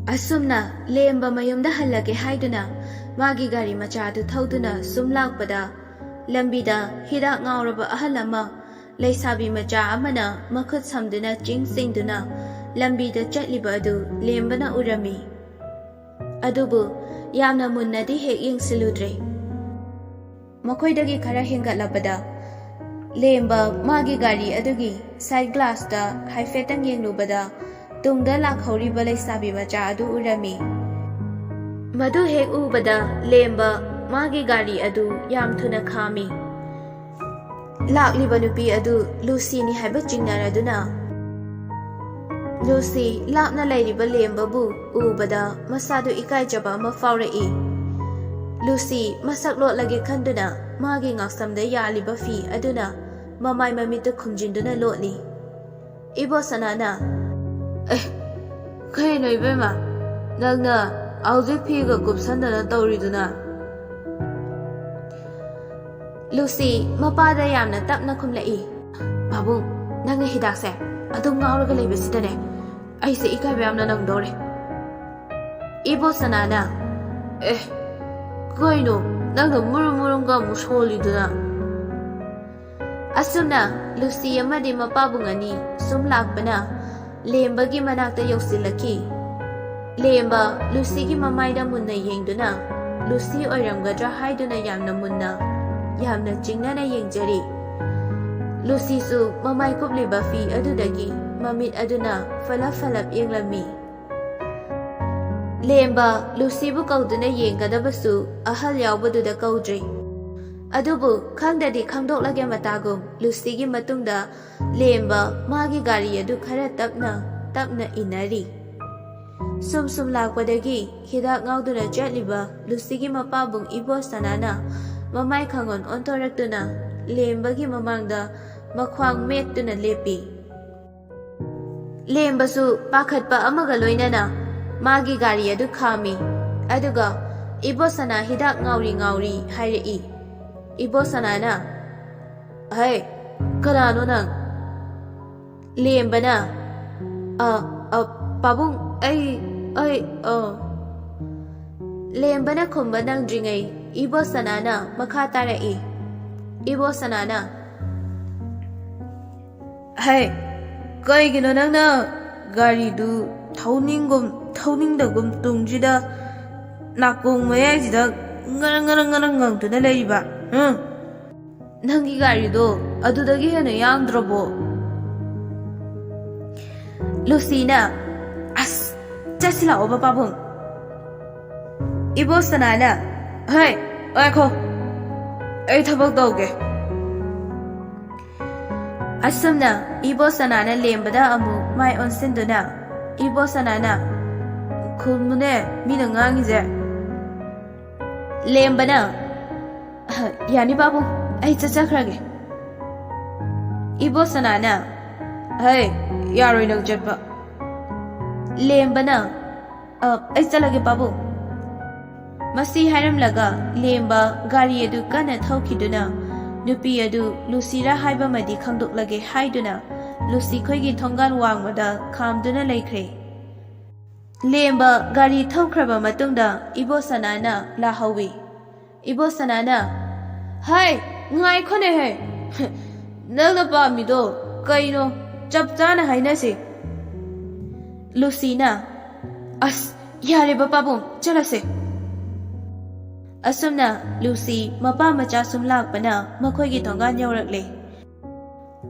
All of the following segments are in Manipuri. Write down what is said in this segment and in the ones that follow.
Asumna Lemba mayumda halage haiduna magi gari machadu thauduna sum lakpada lambida hidak ngauraba ahalama leisabi macha amana makhut samduna ching singduna lambida chatliba adu lembana urami adubu yamna munnadi hek yengsiludre makoidagi khara hengatlabada lemba magi gari adugi side glass da haifetang yenglubada tungda lakhoriba leisabi macha adu urami madu hek ubada lemba magi gari adu yam thuna khami lakliba nupi adu Lucy ni haiba chingnaraduna Lucy lapna lairiba lemba bu ubada masadu ikai jaba ma faurei Lucy masak lot lage khanduna magi ngaksamda yaliba fi aduna mamai mamita khumjinduna lotli ibo sanana kai noi bema nagna auzi phiga gupsandana tawriduna Lucy mapada yamna tapna khumlai babung nang hidak se adum ngauraga leibasidane aise ikai bayamna nang dore ibo sanana kaino nang murumurunga musholiduna asumna Lucy amadi mapabungani sumlakpana lembagi manakta yausilaki lemba Lucy gi mamaida munna yengduna Lucy oiramgadra haiduna yamna munna yamna chingnana yengjari Lucy su mamai kubliba fi adudagi mamit aduna falap yenglami lemba Lucy bu kauduna yengadabasu ahal yawbaduda kaudri adubu khangdadi khangdoklage matagum Lucy gi matungda lemba magi gari adu khara tapna inari sum lakpadagi hidak ngauduna chatliba Lucy gi mapabung ibo sanana mamai khangon ontoraktuna lemba gi mamangda makhwang mettuna lepi lemba su pakhatpa amaga loinana magi gari adu khami aduga ibo sana hidak ngauri hairei ibo sanana hai karano nang lembana pabung lembana khumba nang dringai ibo sanana makha tarai ibo sanana hai kai gino nang na gari du thauningdagum tungjida nakung mayai ngarang tuna leiba nangi gari do adudagi hena yamdrabo Lucina as chasila oba pabung ibo sanana hai oikho ai thabak doge asumna ibo sanana lembada amu mai onsinduna ibo sanana khumune mina ngangije lembana yani babu ai chachakhrage ibo sanana hai yaroi nang chatba lembana ai chalage babu masi hairamlaga lemba gari adu kana thaukhiduna nupi adu Lucy ra haiba madi khangdoklage haiduna Lucy khoigi thongan wangmada khamduna leikhre lemba gari thaukraba matungda ibo sanana la hawi ibo sanana hai ngai khone hai nalna pa mi do kaino chapchana hainase Lucina as yare bababum chalase asumna Lucy mapa macha sumlakpana makhoigi thongan yaurakle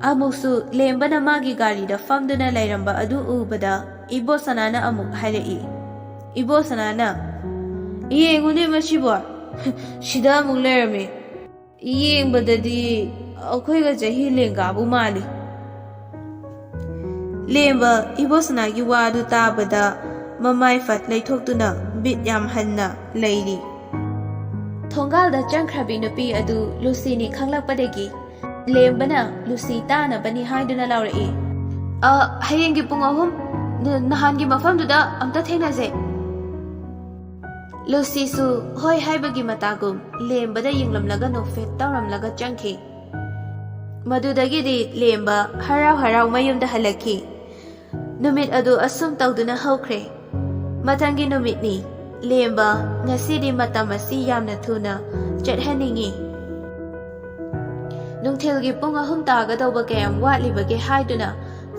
amuksu lembana magi gari da famduna lairamba adu ubada ibo sanana amuk hairei ibo sanana yengune mashibo shida amuk lairame yengbadadi akhoiga jahi lengabu mali lemba ibo sanagi wadu tabada mamai fat leithokduna bit yam hanna leiri thongalda changkhrabi nupi adu Lucy ni khanglakpadagi lembana Lucy tana bani haiduna laurei hayengi pung ahum nahangi mafamduda amta thenase Lucy su hoi haibagi matagum lembada yinglamlaga nofet tawramlaga changki madudagidi lemba harau mayumda halaki numit adu asum tawduna hawkhre Matangi numitni, Lemba, ngasidi matamasi yamna thuna, chathaningi. Nungthilgi punga humtaga dauba kayam watli bagi haiduna,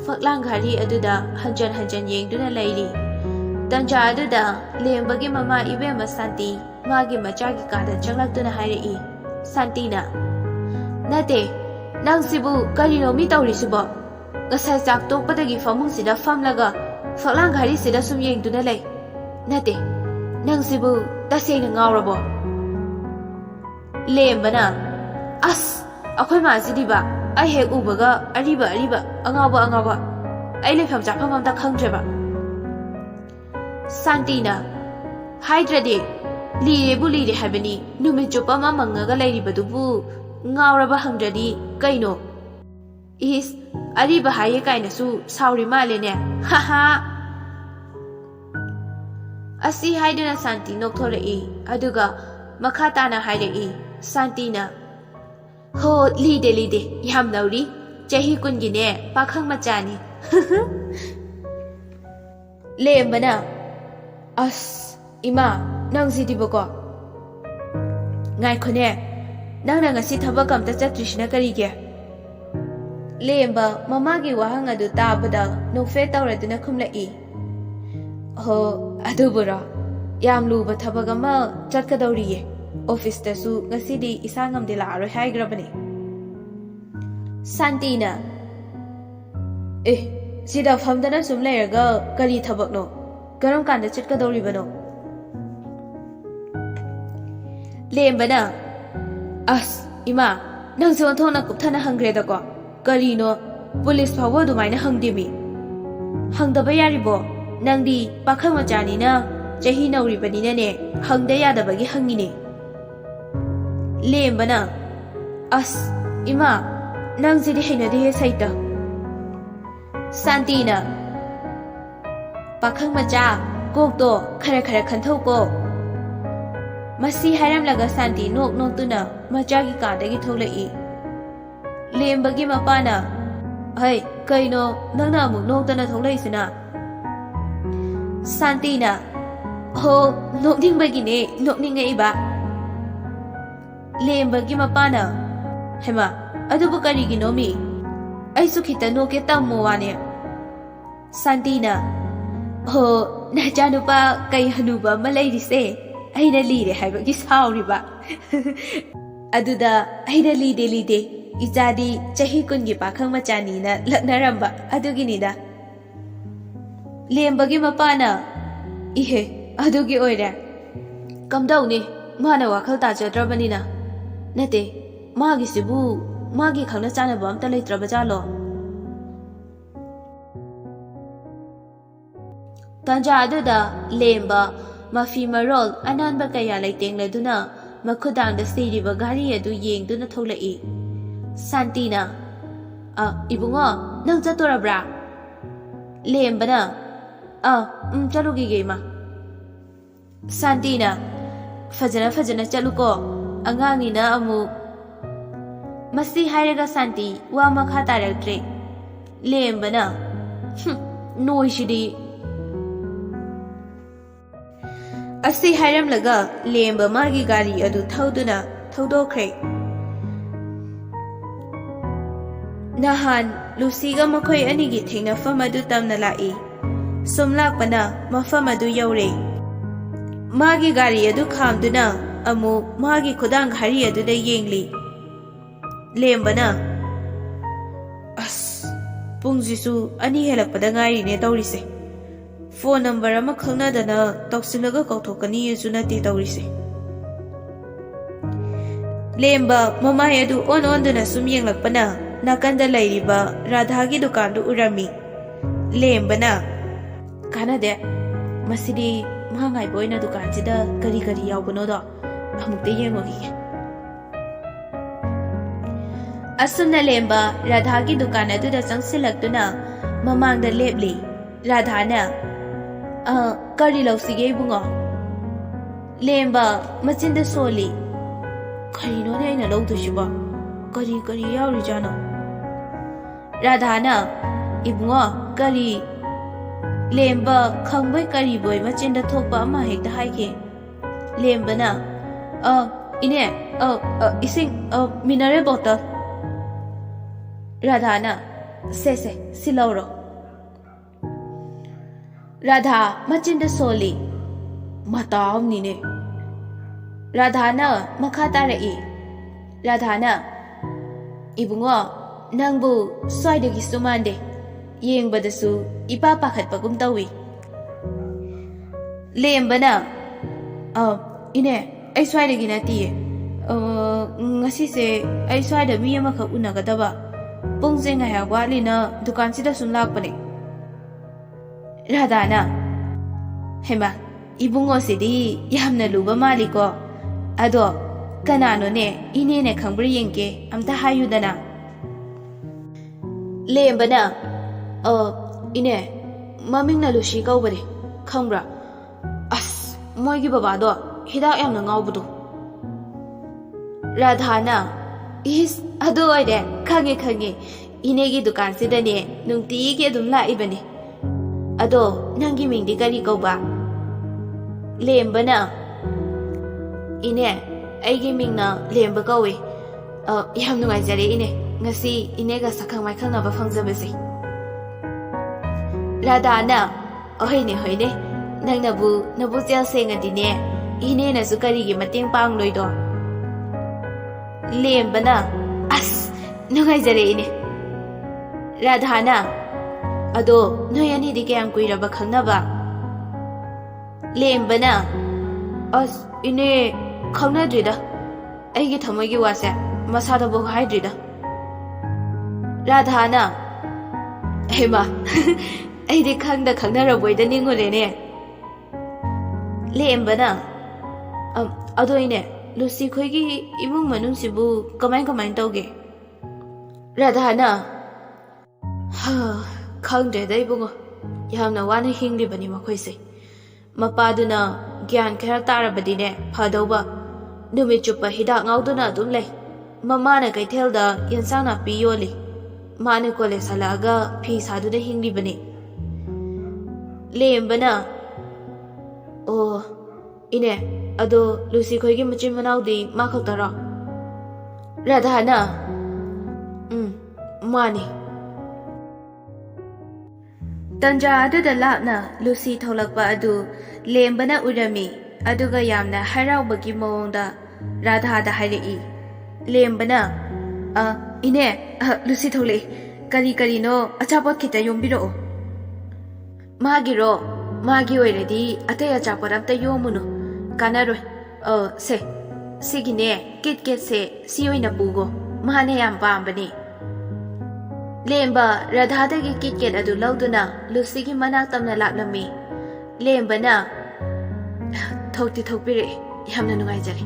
faklang ghari aduda hanjan yengduna layli. Tanja aduda, Lembagi mama ibema Santi, magi machagi kada changlakduna hairi. Santina. Nate, nang sibu karino mi taurisibo. Ngasai chak tokpadagi famung sida famlaga, faklang ghari sida sum yengduna lay. Nate, nang sibu taseng ngaurabo. Lembana, as, akoy maasidiba, ay hek ubaga, ariba, angaba. Ay lefam chapamam da khangjaba. Santina, Hydrade, Lire habani, Numijupa mangaga lady badubu, Ngauraba hundradi, Kaino. Is Ariba haye kainasu, Sauri maline, haha. Asi Hydra Santi noctore Aduga, Makatana Hyde Santina. Ho, lide, Yam nauri, Jahi kungine, Pakang Machani. Lembana. As, Ima, nang sidiboko. Ngai kone, nang ngasi tabakam ta chatrishna karige. Lemba, mamagi wahang adu tabada, no fe tauraduna kumlai. Ho, adubura, yam luba tabagama chatkadauriye. Office tasu ngasidi isangam de la aro haigrabani. Santina. Sida famdana sumlayraga kari tabakno. Garam kanda chatkadauribano. Lembana. As, Ima, nang thona kupthana hangredako. Karino, police power dumaina hangdimi. Hangdaba yaribo, nangdi pakhang machani na jahi nauribanina ne, hangda yadabagi hangine. Lembana. As, Ima, nang sidi hainadi saita. Santina. Pakhang macha, kokto, khara khantauko. Masi haram laga Santi nok tuna, machagi kadagi tholai. Lembagi mapana. Hai, kaino, nangna muk nok tana tholai suna. Santina. Ho, nokning bagine, nokning iba. Lembagi mapana. Hema, adubu karigi nomi. Ay sukita noke tammo wane. Santina. Ho, najanu pa kay hanuba malayrise. Ay na lide haibagi sauriba. Aduda, ay na lide. Izadi, jahi kungi pakhang machani na laknaramba. Aduginida. Lembagi mapana. Ihe, adugi oire. Kamdaw ni, mana wakal tajadrabanina. Nate, magi sibu, magi khangna chana bam talay trabajalo. Tanja aduda, Lemba, mafi marol, ananba kaya layteng laduna, makudang da siriba gari adu yeng duna tholai. Santina. Ibungo, nang chatura bra. Lemba na. Chalugi gema. Santina. Fajana chaluko. Angangi na amu. Masi hairaga Santi, wa makhata rektre. Lemba na. Noishidi. Asi hairam laga, Lemba magi gari adu thauduna, thaudokre. Nahan, Luciga makoy anigi thingna famadu tamna lai. Sumlakpana, mafamadu yaure. Magi gari adu khamduna, amu magi khudang hari adu da yengli. Lemba na. As, pungjisu ani helakpada ngari ne taurise. Phone number ama khangnadana toksilaga kauthokani yesu nati taurise. Lemba mamai adu on duna sum yenglakpana nakanda lairiba Radhagi dukandu urami. Lemba na. Kanade, masidi mahangai boina dukansida kari yaubano do. Amukte yengogi. Asumna Lemba Radhagi dukan aduda changsilaktuna mamangda lepli. Radhana. Kari lausige bungo. Lemba machinda soli. Kari no ne aina lautushiba. Kari yauri jano. Radhana. Ibungo kari. Lemba khangbai kariboi machinda thokpa ama hekta haike. Lembana, ine, ising, mineral bottle. Radhana, se, silauro. Radha, machinda soli. Mataw nine. Radhana, makata rei. Radhana, ibungo, nangbu, soidagi sumande. Yeng badasu, ipa pakat pagum tawi. Lembana, ine, ay soidagi nati. Ngasi se, ay soida miya maka unagadaba. Pungse ngaya wali na dukan sida sunlak pane. Radhana, hema, ibungo sidi yamna luba mali ko. Ado, kanano ne, ine ne kambri yengke, amta hayudana. Lembana, ine, maming na lushi kau bari, kambra. As, moy gi baba do, hidak yamna ngau budu. Radhana, is, ado oide, kange, ine gi dukan sida ne, nungti gi adum la ibani. Ado, nangi ming di kari kau ba. Lembana, ine, aigi ming na lemba kawi. Yam nungai jare ine, ngasi ine ga sakang mai khang na ba phang jabasi. Radhana, hoine, nang nabu jel senga dine, ine na sukari gi mating pang loi do. Lembana, as, nungai jare ine. Radhana, ado, noyani di kayang kuira ba khang na ba. Lembana, as, ine, khang na drida. Aigi thamai gi wase, masada bo hai drida. Radhana, hema, aidi khang na raboi da ningu rene. Lembana, ado ine, Lucy khoi gi imung manung sibu kamai tauge. Radhana, khang de dai bungo, yamna wana hingri bani makhoi se. Mapaduna gyan khara tarabadine phadauba numit chupa hidak ngauduna adum lei. Mamana kaithelda yansang na pi yoli. Mane kole salaga phi saduna hingri bani. Lembana, ine, ado Lucy khoi gi machin manaudi ma khautara. Radhana, mani. Tanja adada lapna Lucy tholakpa adu Lembana urami aduga yamna haraubagi mawongda Radha da hairi. Lembana, ine, Lucy thole, kari no achapot kita yombiro. Magi oiredi atay achapot amta yomuno. Kanaroi, sigine, kit se, siyoy na pugo, mahane yam pambani. Lemba, Radha dagi kit adu lauduna, Lucy gi manak tamna laplami. Lembana, thokpire, yamna nungai jari.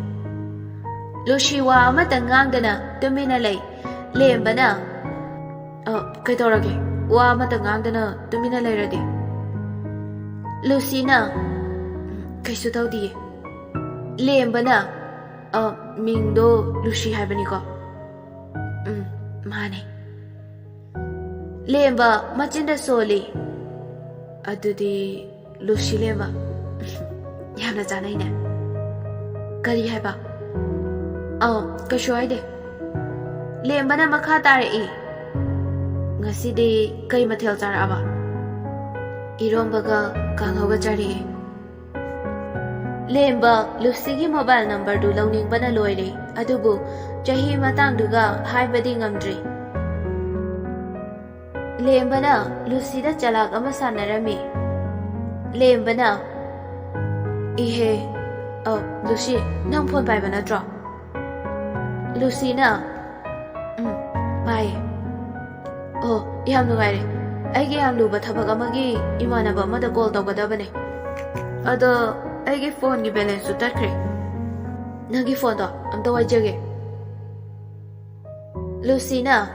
Lucy wa amata ngangdana, tumina lay. Lembana, kaitorage, wa amata ngangdana, tumina lay radi. Lucy na, kaisu tawdiye. Lembana, mingdo Lucy haibani ko. Mane. Lemba, machinda soli. Adudi Lucy lemba. Yamna janai ne. Kari haiba. Kashu haide. Lembana makha tare e. Ngasidi kai mathel charaba. Irombaga kanghoga chari e. Lemba, Lucy gi mobile number du launing bana loire. Adubu, chahi matang duga haibadi ngamdri. Lembana, Lucy da chalak ama sanarami. Lembana, ihe, Lucy, nang phone pai bana draw. Lucy na, pai. Yam nungai re. Aigi yam luba thabak amagi imanaba amada call tawgadabane. Ado, aigi phone gi balance su tatkre. Nagi phone do amta waijage. Lucy na,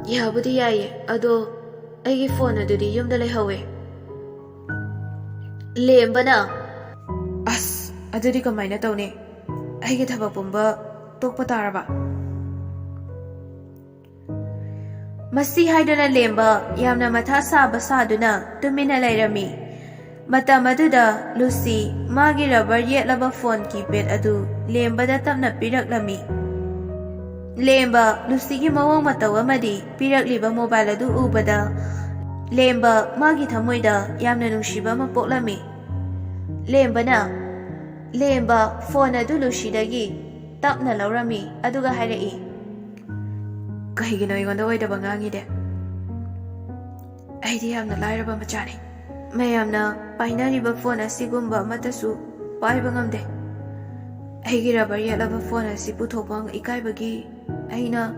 yabudi yaye, ado aigi phone adudi yumda laihawe. Lembana, as, adudi kamaina tawne. Aigi thabak pumba tokpa taraba. Masi haiduna lemba yamna matha saba saduna tumina lairami. Matam aduda Lucy magi rubber yetlaba phone keypad adu lembada tamna piraklami. Lemba Lucy gi mawang mataw amadi pirakliba mobile adu ubada Lemba magi thamoida yamna nungsiba ama poklami. Lemba phone adu Lucy dagi tapna laurami aduga hairai. Kahigino ingonda oidaba ngangide. Aidi yamna lairaba machani. Mayamna painariba phone asigumba matasu paiba ngamde. Aigi rubber yetlaba phone asi puthokpa ikaibagi aina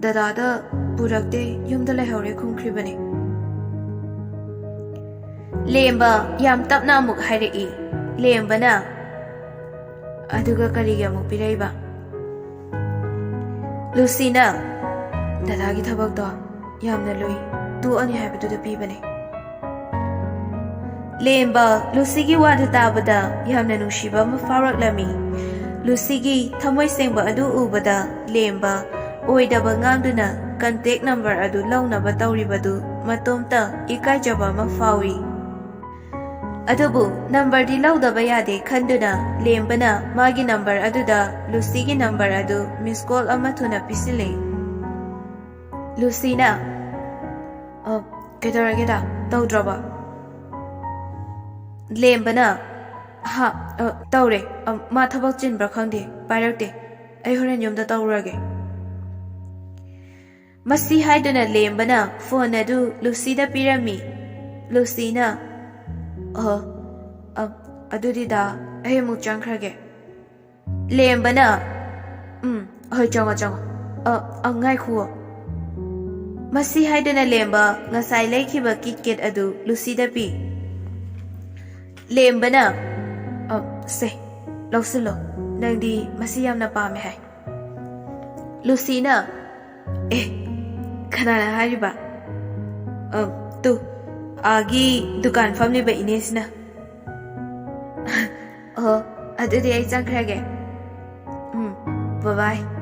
dadada purakte yumda laihore khumkhribani. Lemba yam tapna amuk hairai. Lembana aduga kariga amuk piraiba. Lucina dadagi thabak do yamna lui tu ani haibadu pibani. Lemba Lucy gi wadu tabada yamna nungshiba ma faraklami. Lucy gi thamoi sengba adu ubada Lemba oidaba ngangduna contact number adu launaba tawribadu matomta ikaijaba ma fawi. Adubu number di laudaba yade khanduna Lembana magi number aduda Lucy gi number adu miss call ama thuna pisile. Lucina kedarageda tawdraba. Lembana ha tawre ma thabak chinbra khangde pairakte ai horen yomda tawrage. Masi haiduna Lembana phone adu Lucy da pirami. Lucina adudi da ai mu changkhrage. Lembana hoi changa angai khuo. Masi haiduna Lemba ngasai laikhiba kitket adu Lucy da pi. Lembana se lausilo nangdi masi yamna pame hai. Lucina kanana hariba tu agi dukan family ba inesna. Adudi ai changkhrage. Bye bye.